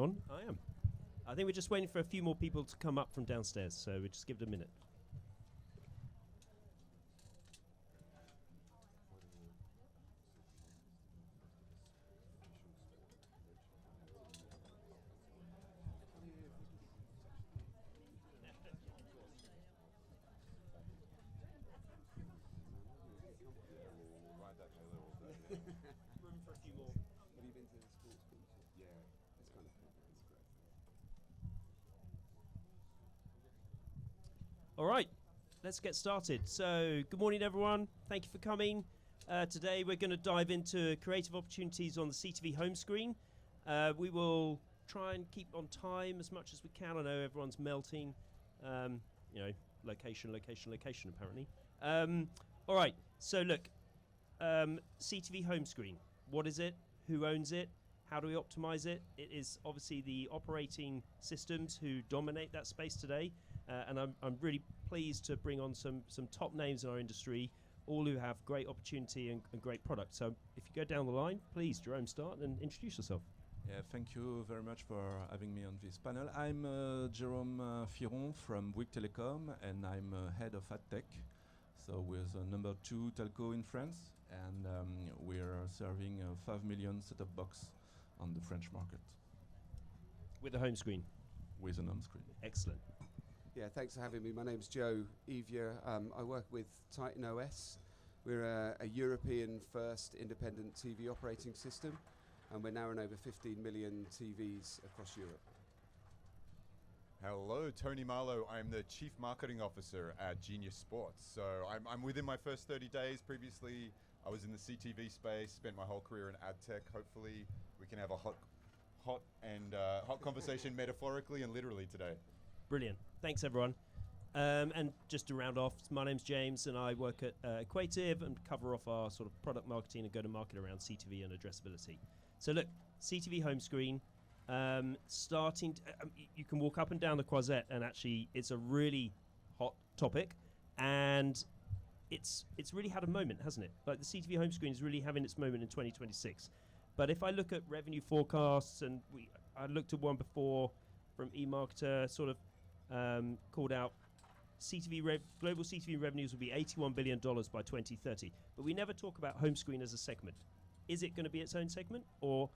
on? I am. I think we're just waiting for a few more people to come up from downstairs, so we'll just give it a minute. Room for a few more. Have you been to the sports beach? Yeah, it's kind of cool. It's great. All right, let's get started. So, good morning, everyone. Thank you for coming. Today, we're going to dive into creative opportunities on the CTV home screen. We will try and keep on time as much as we can. I know everyone's melting. Location, apparently. All right, so look, CTV home screen. What is it? Who owns it? How do we optimize it? It is obviously the operating systems who dominate that space today. And I'm really pleased to bring on some top names in our industry, all who have great opportunity and great product. So if you go down the line, please, Jérôme, start and introduce yourself. Yeah, thank you very much for having me on this panel. I'm Jérôme Firon from Bouygues Telecom, and I'm head of AdTech. So we're the number 2 telco in France, and we're serving a 5 million set-top box on the French market. With a home screen? With an home screen. Excellent. Yeah, thanks for having me. My name's Joe Evea. I work with Titan OS. We're a European first independent TV operating system, and we're now in over 15 million TVs across Europe. Hello, Tony Marlow. I'm the Chief Marketing Officer at Genius Sports. So I'm within my first 30 days. Previously, I was in the CTV space, spent my whole career in ad tech. Hopefully, we can have a hot conversation metaphorically and literally today. Brilliant. Thanks, everyone. And just to round off, my name's James, and I work at Equativ and cover off our sort of product marketing and go-to-market around CTV and addressability. So look, CTV home screen. You can walk up and down the Croisette, and actually it's a really hot topic, and it's really had a moment, hasn't it? Like the CTV home screen is really having its moment in 2026. But if I look at revenue forecasts, and I looked at one before from eMarketer, sort of called out global CTV revenues will be $81 billion by 2030. But we never talk about home screen as a segment. Is it going to be its own segment, or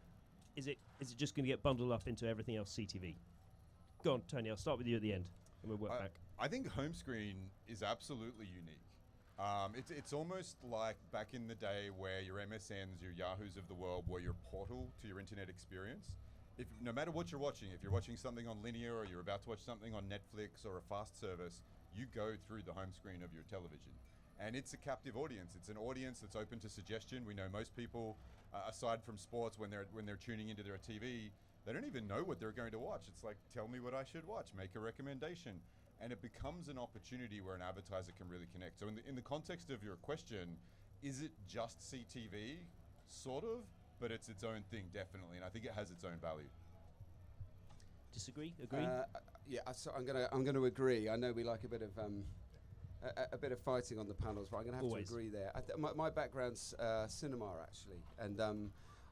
is it just going to get bundled up into everything else CTV? Go on, Tony, I'll start with you at the end, and we'll work back. I think home screen is absolutely unique. It's almost like back in the day where your MSNs, your Yahoos of the world were your portal to your internet experience. No matter what you're watching, if you're watching something on linear or you're about to watch something on Netflix or a fast service, you go through the home screen of your television. And it's a captive audience. It's an audience that's open to suggestion. We know most people, aside from sports, when they're tuning into their TV, they don't even know what they're going to watch. It's like, tell me what I should watch, make a recommendation. And it becomes an opportunity where an advertiser can really connect. So in the context of your question, is it just CTV? Sort of, but it's its own thing, definitely. And I think it has its own value. Disagree? Agree? Yeah, so I'm going to agree. I know we like a bit of fighting on the panels, but I'm going to have Always. to agree there. My background's cinema, actually, and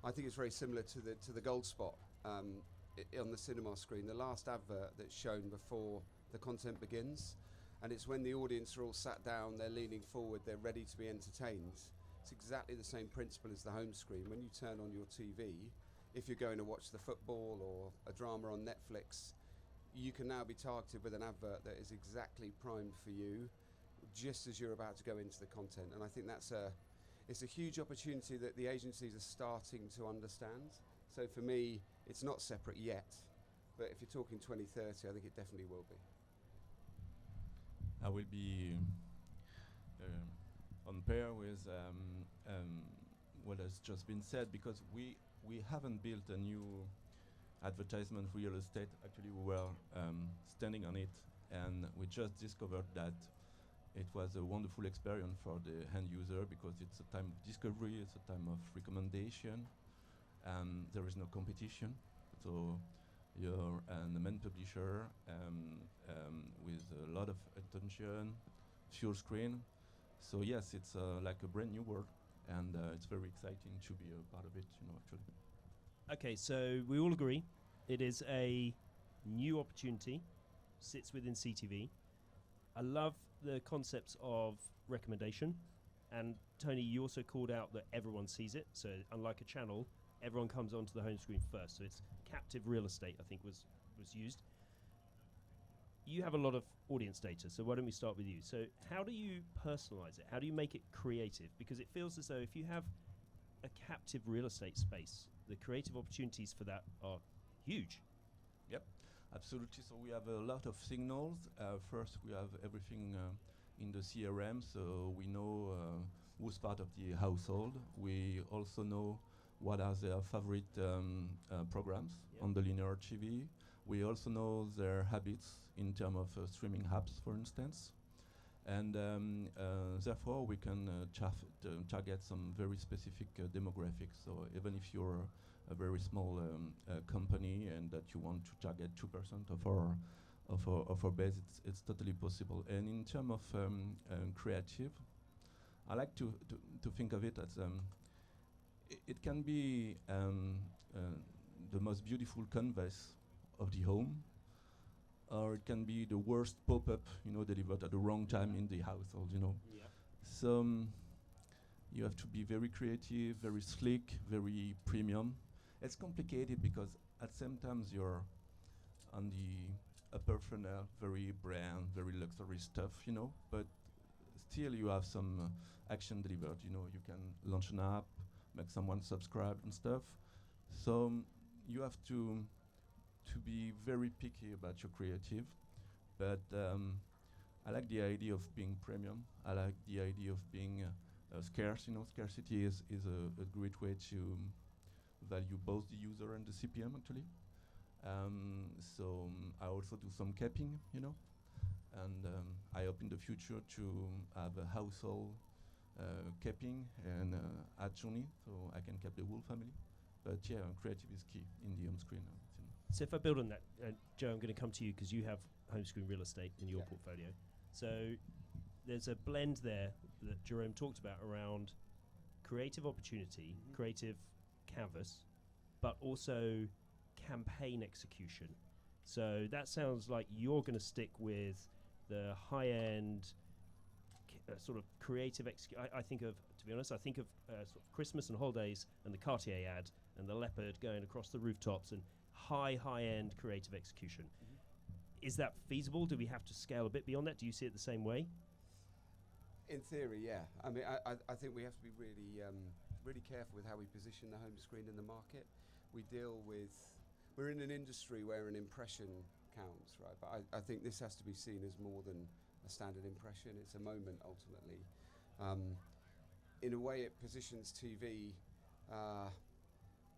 I think it's very similar to the gold spot on the cinema screen. The last advert that's shown before the content begins, and it's when the audience are all sat down, they're leaning forward, they're ready to be entertained. It's exactly the same principle as the home screen. When you turn on your TV, if you're going to watch the football or a drama on Netflix, you can now be targeted with an advert that is exactly primed for you, just as you're about to go into the content. And I think it's a huge opportunity that the agencies are starting to understand. So for me, it's not separate yet, but if you're talking 2030, I think it definitely will be. I will be on pair with what has just been said, because we haven't built a new advertisement real estate. Actually, we were standing on it, and we just discovered that it was a wonderful experience for the end user, because it's a time of discovery, it's a time of recommendation, and there is no competition. So you're the main publisher with a lot of attention, full screen. So yes, it's like a brand new world, and it's very exciting to be a part of it, actually. Okay, so we all agree. It is a new opportunity, sits within CTV. I love the concepts of recommendation. And Tony, you also called out that everyone sees it. So unlike a channel, everyone comes onto the home screen first. So it's captive real estate, I think was used. You have a lot of audience data, so why don't we start with you? So how do you personalize it? How do you make it creative? Because it feels as though if you have a captive real estate space, the creative opportunities for that are huge. Yep, absolutely. So we have a lot of signals. First, we have everything in the CRM, so we know who's part of the household. We also know what are their favorite programs on the linear TV. We also know their habits in terms of streaming apps, for instance. And therefore, we can target some very specific demographics. So even if you're a very small company and that you want to target 2% of our base, it's totally possible. And in terms of creative, I like to think of it as it can be the most beautiful canvas of the home, or it can be the worst pop-up, delivered at the wrong time in the household, Yep. So you have to be very creative, very slick, very premium. It's complicated because at the same time you're on the upper funnel, very brand, very luxury stuff, but still you have some action delivered, you can launch an app, make someone subscribe and stuff. So you have to be very picky about your creative, but I like the idea of being premium. I like the idea of being scarce. Scarcity is a great way to value both the user and the CPM actually. So I also do some capping, and I hope in the future to have a household capping and ad journey, so I can cap the whole family. But yeah, creative is key in the home screen. So if I build on that, Joe, I'm going to come to you because you have home screen real estate in your portfolio. So there's a blend there that Jérôme talked about around creative opportunity, creative canvas, but also campaign execution. So that sounds like you're going to stick with the high-end sort of creative execution. I think of, to be honest, sort of Christmas and holidays and the Cartier ad and the leopard going across the rooftops and high-end creative execution. Is that feasible? Do we have to scale a bit beyond that? Do you see it the same way? In theory, yeah. I mean, I think we have to be really careful with how we position the home screen in the market. We're in an industry where an impression counts, right? But I think this has to be seen as more than a standard impression. It's a moment, ultimately. In a way, it positions TV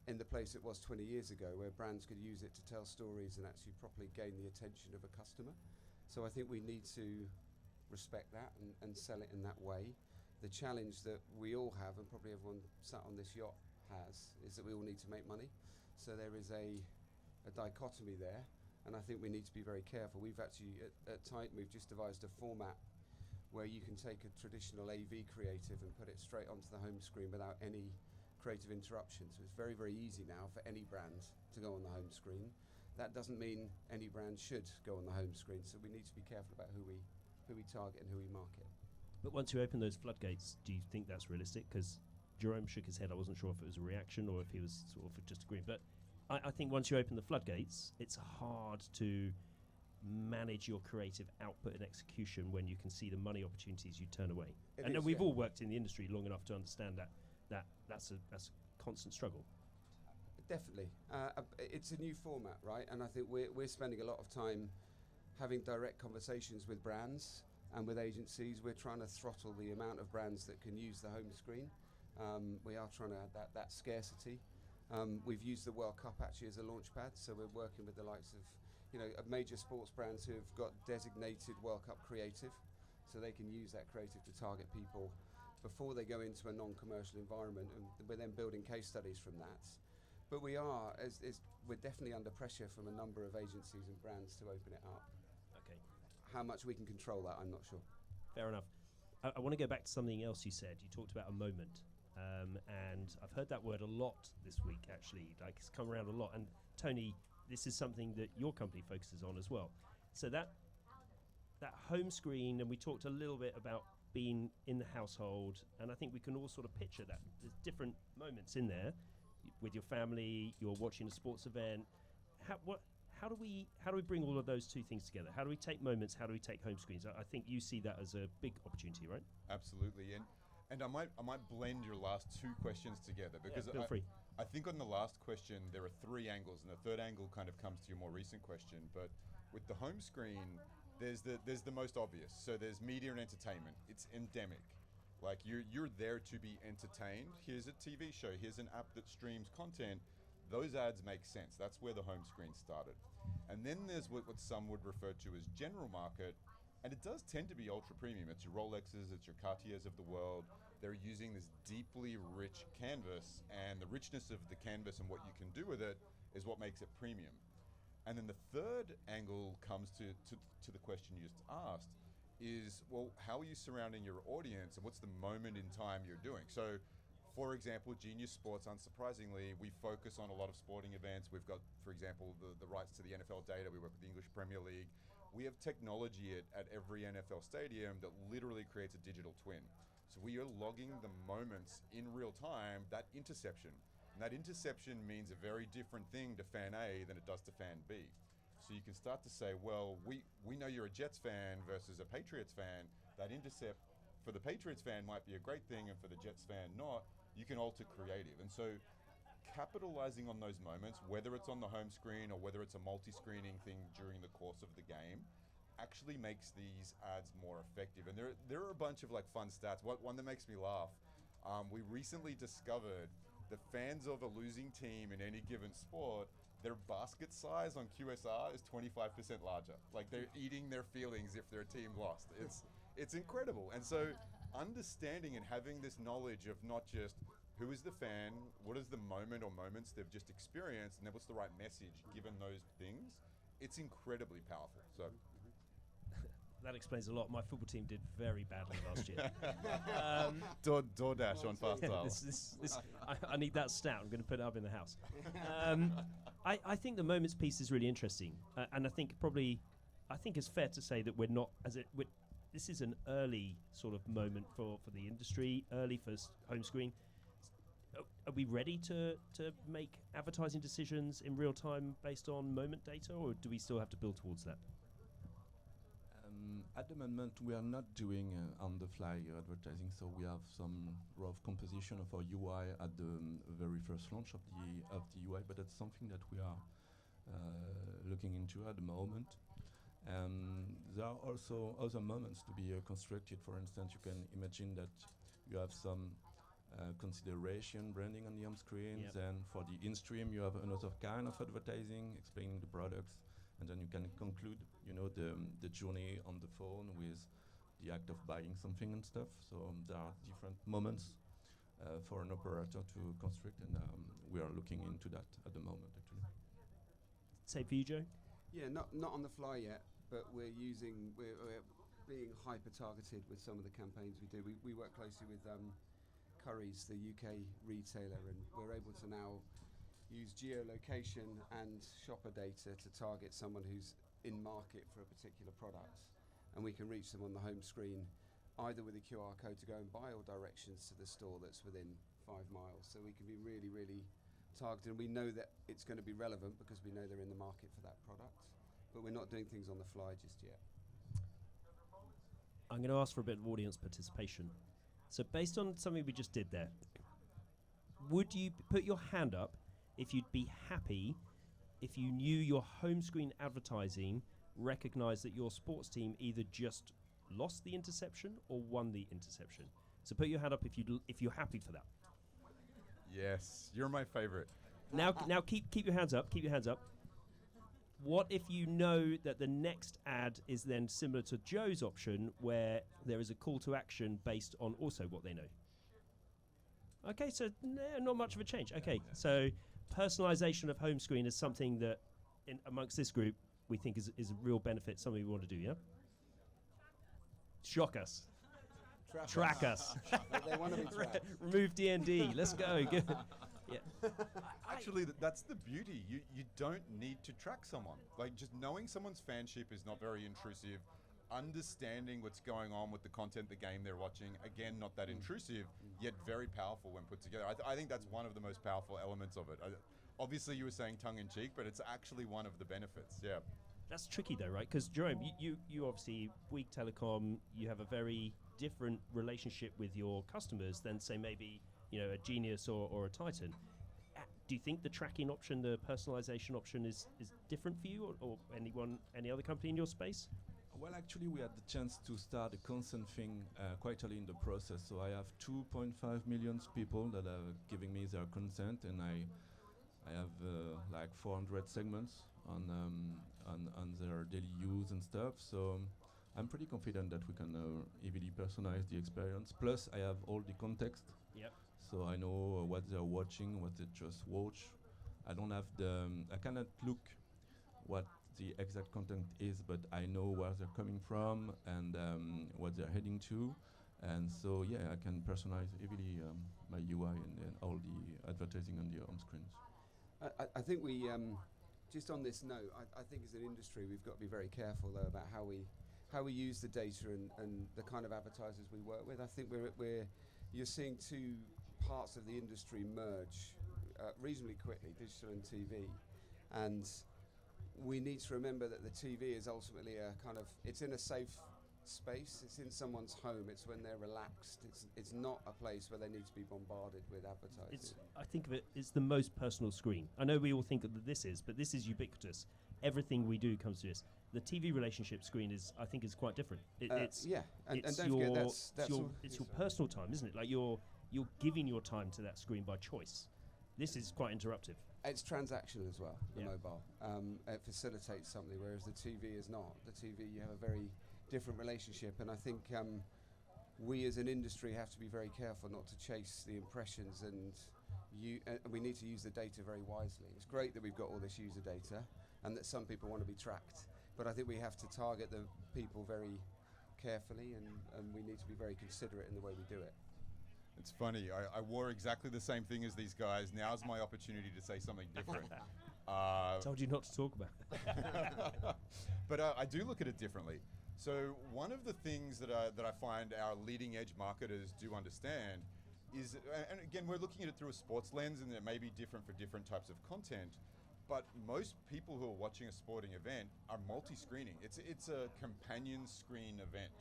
in the place it was 20 years ago, where brands could use it to tell stories and actually properly gain the attention of a customer. So I think we need to respect that and sell it in that way. The challenge that we all have, and probably everyone sat on this yacht has, is that we all need to make money. So there is a dichotomy there, and I think we need to be very careful. We've actually, at Titan, we've just devised a format where you can take a traditional AV creative and put it straight onto the home screen without any creative interruption. So it's very, very easy now for any brand to go on the home screen. That doesn't mean any brand should go on the home screen, so we need to be careful about who we target and who we market. But once you open those floodgates, do you think that's realistic? Because Jérôme shook his head. I wasn't sure if it was a reaction or if he was sort of just agreeing. But I think once you open the floodgates, it's hard to manage your creative output and execution when you can see the money opportunities you turn away. And we've all worked in the industry long enough to understand that's a constant struggle. Definitely. It's a new format, right? And I think we're spending a lot of time having direct conversations with brands and with agencies. We're trying to throttle the amount of brands that can use the home screen. We are trying to add that scarcity. We've used the World Cup actually as a launch pad, so we're working with the likes of major sports brands who have got designated World Cup creative, so they can use that creative to target people before they go into a non-commercial environment, and we're then building case studies from that. But we're definitely under pressure from a number of agencies and brands to open it up. Okay. How much we can control that, I'm not sure. Fair enough. I want to go back to something else you said. You talked about a moment, and I've heard that word a lot this week, actually. Like, it's come around a lot. And Tony, this is something that your company focuses on as well. So that home screen, and we talked a little bit about being in the household, and I think we can all sort of picture that. There's different moments in there with your family, you're watching a sports event. How do we bring all of those two things together? How do we take moments? How do we take home screens? I think you see that as a big opportunity, right? Absolutely, and I might blend your last two questions together because feel free. I think on the last question there are three angles, and the third angle kind of comes to your more recent question. But with the home screen, there's the most obvious. So there's media and entertainment. It's endemic. Like you're there to be entertained. Here's a TV show. Here's an app that streams content. Those ads make sense. That's where the home screen started. And then there's what some would refer to as general market, and it does tend to be ultra premium. It's your Rolexes, it's your Cartiers of the world. They're using this deeply rich canvas, and the richness of the canvas and what you can do with it is what makes it premium. And then the third angle comes to the question you just asked is, well, how are you surrounding your audience, and what's the moment in time you're doing? So, for example, Genius Sports, unsurprisingly, we focus on a lot of sporting events. We've got, for example, the rights to the NFL data. We work with the English Premier League. We have technology at every NFL stadium that literally creates a digital twin. So we are logging the moments in real time, that interception. And that interception means a very different thing to fan A than it does to fan B. So you can start to say, well, we know you're a Jets fan versus a Patriots fan. That intercept for the Patriots fan might be a great thing, and for the Jets fan not. You can alter creative. And so capitalizing on those moments, whether it's on the home screen or whether it's a multi-screening thing during the course of the game, actually makes these ads more effective. And there are a bunch of like fun stats. One that makes me laugh, we recently discovered the fans of a losing team in any given sport, their basket size on QSR is 25% larger. Like they're eating their feelings if their team lost. It's incredible. And so understanding and having this knowledge of not just who is the fan, what is the moment or moments they've just experienced, and then what's the right message given those things, it's incredibly powerful. So that explains a lot. My football team did very badly last year. DoorDash on fast dial. I need that stat. I'm going to put it up in the house. I think the moments piece is really interesting, and I think it's fair to say that this is an early sort of moment for the industry, early for home screen. Are we ready to make advertising decisions in real time based on moment data, or do we still have to build towards that? At the moment, we are not doing on-the-fly advertising, so we have some rough composition of our UI at the very first launch of the UI, but that's something that we are looking into at the moment. There are also other moments to be constructed. For instance, you can imagine that you have some consideration branding on the home screens, and for the in-stream you have another kind of advertising explaining the products, and then you can conclude, the journey on the phone with the act of buying something and stuff. So there are different moments for an operator to construct, and we are looking into that at the moment, actually. Same for you, Joe? Yeah, not on the fly yet, but we're being hyper-targeted with some of the campaigns we do. We work closely with Currys, the UK retailer, and we're able to now use geolocation and shopper data to target someone who's in market for a particular product, and we can reach them on the home screen either with a QR code to go and buy or directions to the store that's within 5 miles. So we can be really, really targeted, and we know that it's going to be relevant because we know they're in the market for that product, but we're not doing things on the fly just yet. I'm going to ask for a bit of audience participation. So based on something we just did there, would you put your hand up if you'd be happy if you knew your home screen advertising recognized that your sports team either just lost the interception or won the interception? So put your hand up if you're happy for that. Yes, you're my favorite. Now keep your hands up. Keep your hands up. What if you know that the next ad is then similar to Joe's option, where there is a call to action based on also what they know? Okay, so not much of a change. Okay, so personalization of home screen is something that amongst this group we think is a real benefit, something we want to do, yeah? Shock us. Track us. They want to be tracked. Remove D&D. Let's go. Good. Yeah. Actually, that's the beauty. You don't need to track someone. Like, just knowing someone's fanship is not very intrusive. Understanding what's going on with the content, the game they're watching, again, not that intrusive, yet very powerful when put together. I think that's one of the most powerful elements of it. Obviously, you were saying tongue-in-cheek, but it's actually one of the benefits, yeah. That's tricky though, right? Because Jérôme, you obviously, Bouygues Telecom, you have a very different relationship with your customers than, say, maybe, a Genius or a Titan. Do you think the tracking option, the personalization option is different for you or any other company in your space? Well, actually, we had the chance to start a consent thing quite early in the process. So I have 2.5 million people that are giving me their consent, and I have like 400 segments on their daily use and stuff. So I'm pretty confident that we can easily personalize the experience. Plus, I have all the context. Yep. So I know what they're watching, what they just watch. I don't have I cannot look what the exact content is, but I know where they're coming from and what they're heading to. And so, yeah, I can personalize heavily my UI and all the advertising on the home screens. I think we, just on this note, I think as an industry we've got to be very careful though about how we use the data and the kind of advertisers we work with. I think you're seeing two parts of the industry merge reasonably quickly, digital and TV, and we need to remember that the TV is ultimately it's in a safe space, it's in someone's home, it's when they're relaxed, it's not a place where they need to be bombarded with advertising. I think of it as the most personal screen. I know we all think that this is, but this is ubiquitous. Everything we do comes to this. The TV relationship screen is quite different. And don't forget that's your personal time, isn't it? Like you're giving your time to that screen by choice. This is quite interruptive. It's transactional as well, the mobile. It facilitates something, whereas the TV is not. The TV, you have a very different relationship, and I think we as an industry have to be very careful not to chase the impressions, and we need to use the data very wisely. It's great that we've got all this user data and that some people want to be tracked, but I think we have to target the people very carefully, and we need to be very considerate in the way we do it. It's funny, I wore exactly the same thing as these guys. Now's my opportunity to say something different. Told you not to talk about it. But I do look at it differently. So one of the things that I find our leading edge marketers do understand is, and again, we're looking at it through a sports lens, and it may be different for different types of content, but most people who are watching a sporting event are multi-screening. It's a companion screen event.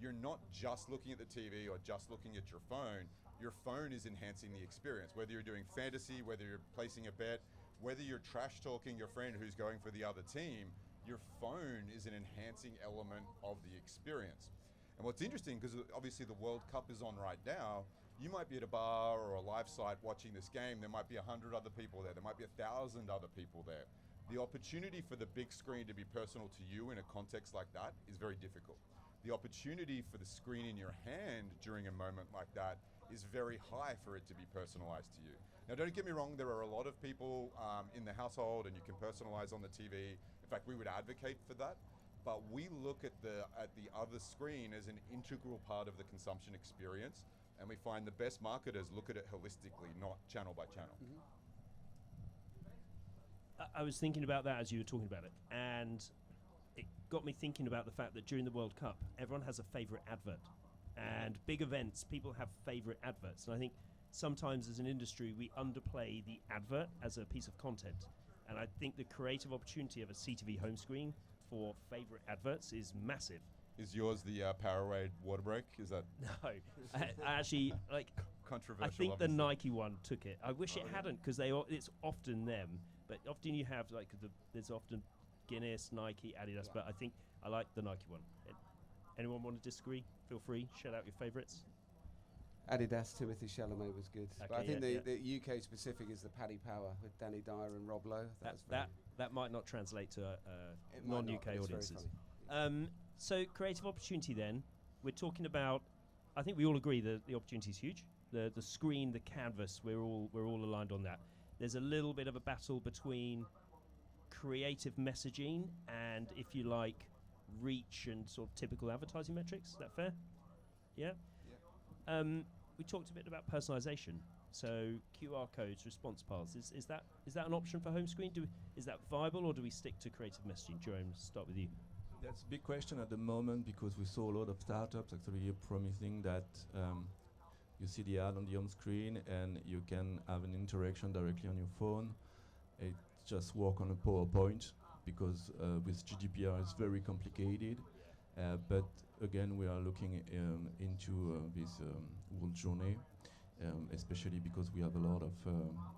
You're not just looking at the TV or just looking at your phone. Your phone is enhancing the experience, whether you're doing fantasy, whether you're placing a bet, whether you're trash talking your friend who's going for the other team, your phone is an enhancing element of the experience. And what's interesting, because obviously the World Cup is on right now, you might be at a bar or a live site watching this game, there might be 100 other people there might be 1,000 other people there. The opportunity for the big screen to be personal to you in a context like that is very difficult. The opportunity for the screen in your hand during a moment like that is very high for it to be personalized to you. Now, don't get me wrong, there are a lot of people in the household and you can personalize on the TV. In fact, we would advocate for that, but we look at the other screen as an integral part of the consumption experience, and we find the best marketers look at it holistically, not channel by channel. Mm-hmm. I was thinking about that as you were talking about it, and it got me thinking about the fact that during the World Cup, everyone has a favorite advert. And big events, people have favorite adverts. And I think sometimes as an industry, we underplay the advert as a piece of content. And I think the creative opportunity of a CTV home screen for favorite adverts is massive. Is yours the Powerade water break? Is that No, I actually controversial? I think obviously. the Nike one took it. I wish it hadn't, because it's often them. But often you have there's often Guinness, Nike, Adidas. Yeah. But I think I like the Nike one. Anyone want to disagree? Feel free. Shout out your favourites. Adidas, Timothy Chalamet was good. Okay, But I think yeah, the UK specific is the Paddy Power with Danny Dyer and Rob Lowe. That might not translate to It might not, non-UK but it's very audiences. funny. So creative opportunity then. We're talking about, I think we all agree that the opportunity is huge. The screen, the canvas, we're all aligned on that. There's a little bit of a battle between creative messaging and, if you like, reach and sort of typical advertising metrics. Is that fair? Yeah? Yeah. We talked a bit about personalization. So QR codes, response paths. Is that an option for home screen? Is that viable, or do we stick to creative messaging? Jérôme, start with you. That's a big question at the moment because we saw a lot of startups actually promising that you see the ad on the home screen and you can have an interaction directly on your phone. It just work on a PowerPoint because with GDPR it's very complicated. But again, we are looking into this whole journey, especially because we have a lot of,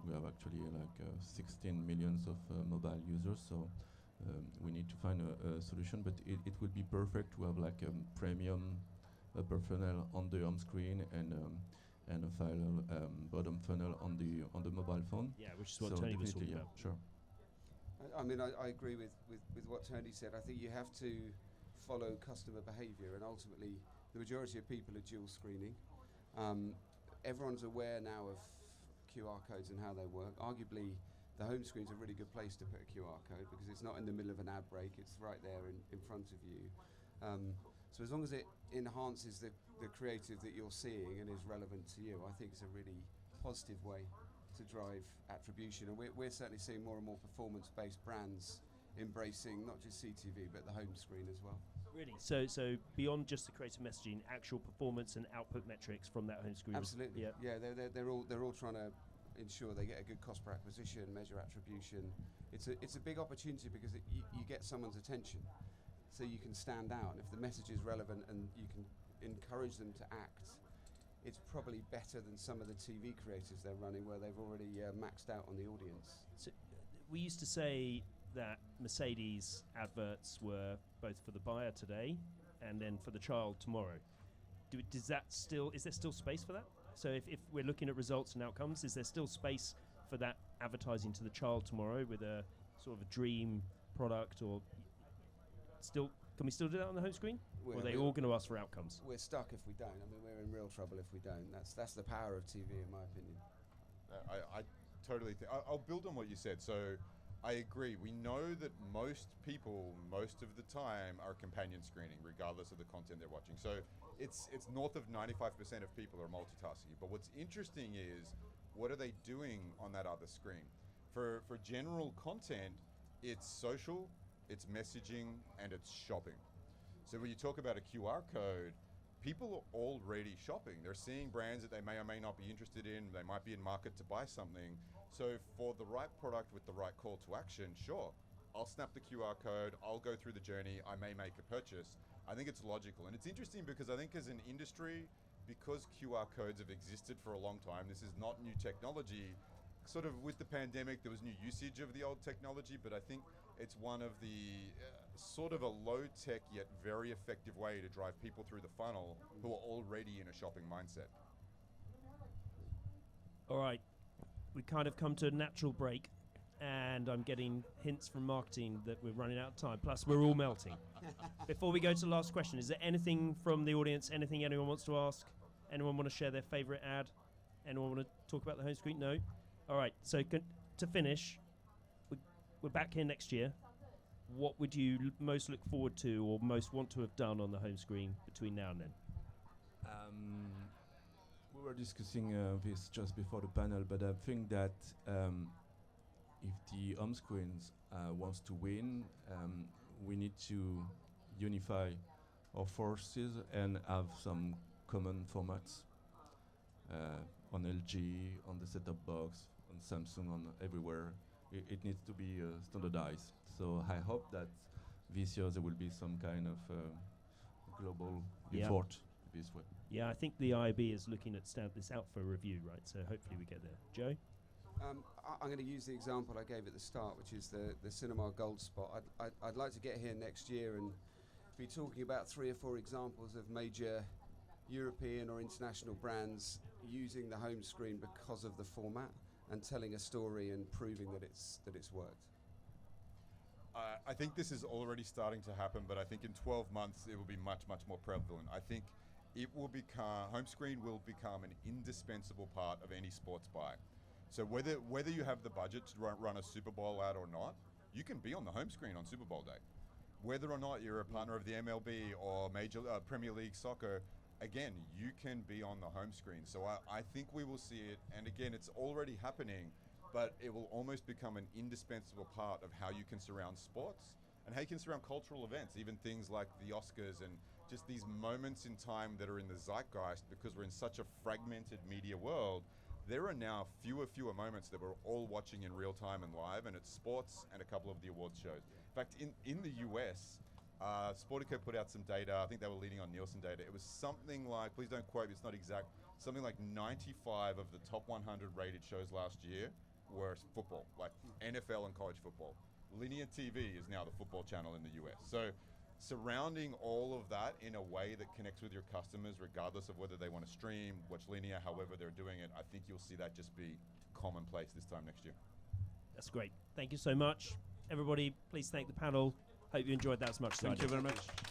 we have actually like 16 millions of mobile users. So we need to find a solution, but it would be perfect to have like a premium upper funnel on the home screen and a final bottom funnel on the mobile phone. Yeah, which is what Tony was talking about. Sure. I mean, I agree with what Tony said. I think you have to follow customer behaviour, and ultimately, the majority of people are dual screening. Everyone's aware now of QR codes and how they work. Arguably, the home screen is a really good place to put a QR code because it's not in the middle of an ad break, it's right there in front of you. So as long as it enhances the creative that you're seeing and is relevant to you, I think it's a really positive way to drive attribution. And we're certainly seeing more and more performance-based brands embracing not just CTV but the home screen as well. Really? So beyond just the creative messaging, actual performance and output metrics from that home screen. Absolutely. Yeah. They're all trying to ensure they get a good cost per acquisition, measure attribution. It's a big opportunity because you get someone's attention, so you can stand out. And if the message is relevant and you can encourage them to act, it's probably better than some of the TV creatives they're running where they've already maxed out on the audience. So we used to say that Mercedes adverts were both for the buyer today and then for the child tomorrow. Is there still space for that? So if we're looking at results and outcomes, is there still space for that advertising to the child tomorrow with a sort of a dream product, or can we still do that on the home screen? Or are they all going to ask for outcomes? We're stuck if we don't. I mean, we're in real trouble if we don't. That's the power of TV, in my opinion. I totally think. I'll build on what you said. So I agree. We know that most people, most of the time, are companion screening, regardless of the content they're watching. So it's north of 95% of people are multitasking. But what's interesting is, what are they doing on that other screen? For general content, it's social, it's messaging, and it's shopping. So when you talk about a QR code, people are already shopping. They're seeing brands that they may or may not be interested in. They might be in market to buy something. So for the right product with the right call to action, sure, I'll snap the QR code, I'll go through the journey, I may make a purchase. I think it's logical. And it's interesting because I think as an industry, because QR codes have existed for a long time, this is not new technology. Sort of with the pandemic, there was new usage of the old technology, but I think it's one of the sort of a low-tech yet very effective way to drive people through the funnel who are already in a shopping mindset. All right. We kind of come to a natural break, and I'm getting hints from marketing that we're running out of time. Plus, we're all melting. Before we go to the last question, is there anything from the audience, anything anyone wants to ask? Anyone want to share their favorite ad? Anyone want to talk about the home screen? No? All right. So to finish, we're back here next year. What would you most look forward to or most want to have done on the home screen between now and then? We were discussing this just before the panel, but I think that if the home screens wants to win, we need to unify our forces and have some common formats on LG, on the set-top box, on Samsung, on everywhere. It needs to be standardized. So I hope that this year there will be some kind of global effort this way. Yeah, I think the IAB is looking at stamp this out for review, right? So hopefully we get there. Joe? I'm going to use the example I gave at the start, which is the cinema gold spot. I'd like to get here next year and be talking about 3 or 4 examples of major European or international brands using the home screen because of the format and telling a story and proving that it's worked. I think this is already starting to happen, but I think in 12 months it will be much, much more prevalent. I think home screen will become an indispensable part of any sports buy. So whether you have the budget to run a Super Bowl ad or not, you can be on the home screen on Super Bowl day. Whether or not you're a partner of the MLB or Major Premier League Soccer, again, you can be on the home screen. So I think we will see it, and again, it's already happening, but it will almost become an indispensable part of how you can surround sports and how you can surround cultural events, even things like the Oscars and just these moments in time that are in the zeitgeist, because we're in such a fragmented media world. There are now fewer moments that we're all watching in real time and live, and it's sports and a couple of the awards shows. In fact, in the US, Sportico put out some data. I think they were leading on Nielsen data. It was something like, please don't quote me, it's not exact, something like 95 of the top 100 rated shows last year were football, like NFL and college football. Linear TV is now the football channel in the US. So surrounding all of that in a way that connects with your customers, regardless of whether they want to stream, watch linear, however they're doing it, I think you'll see that just be commonplace this time next year. That's great. Thank you so much. Everybody, please thank the panel. Hope you enjoyed that as much as I did. Thank you very much.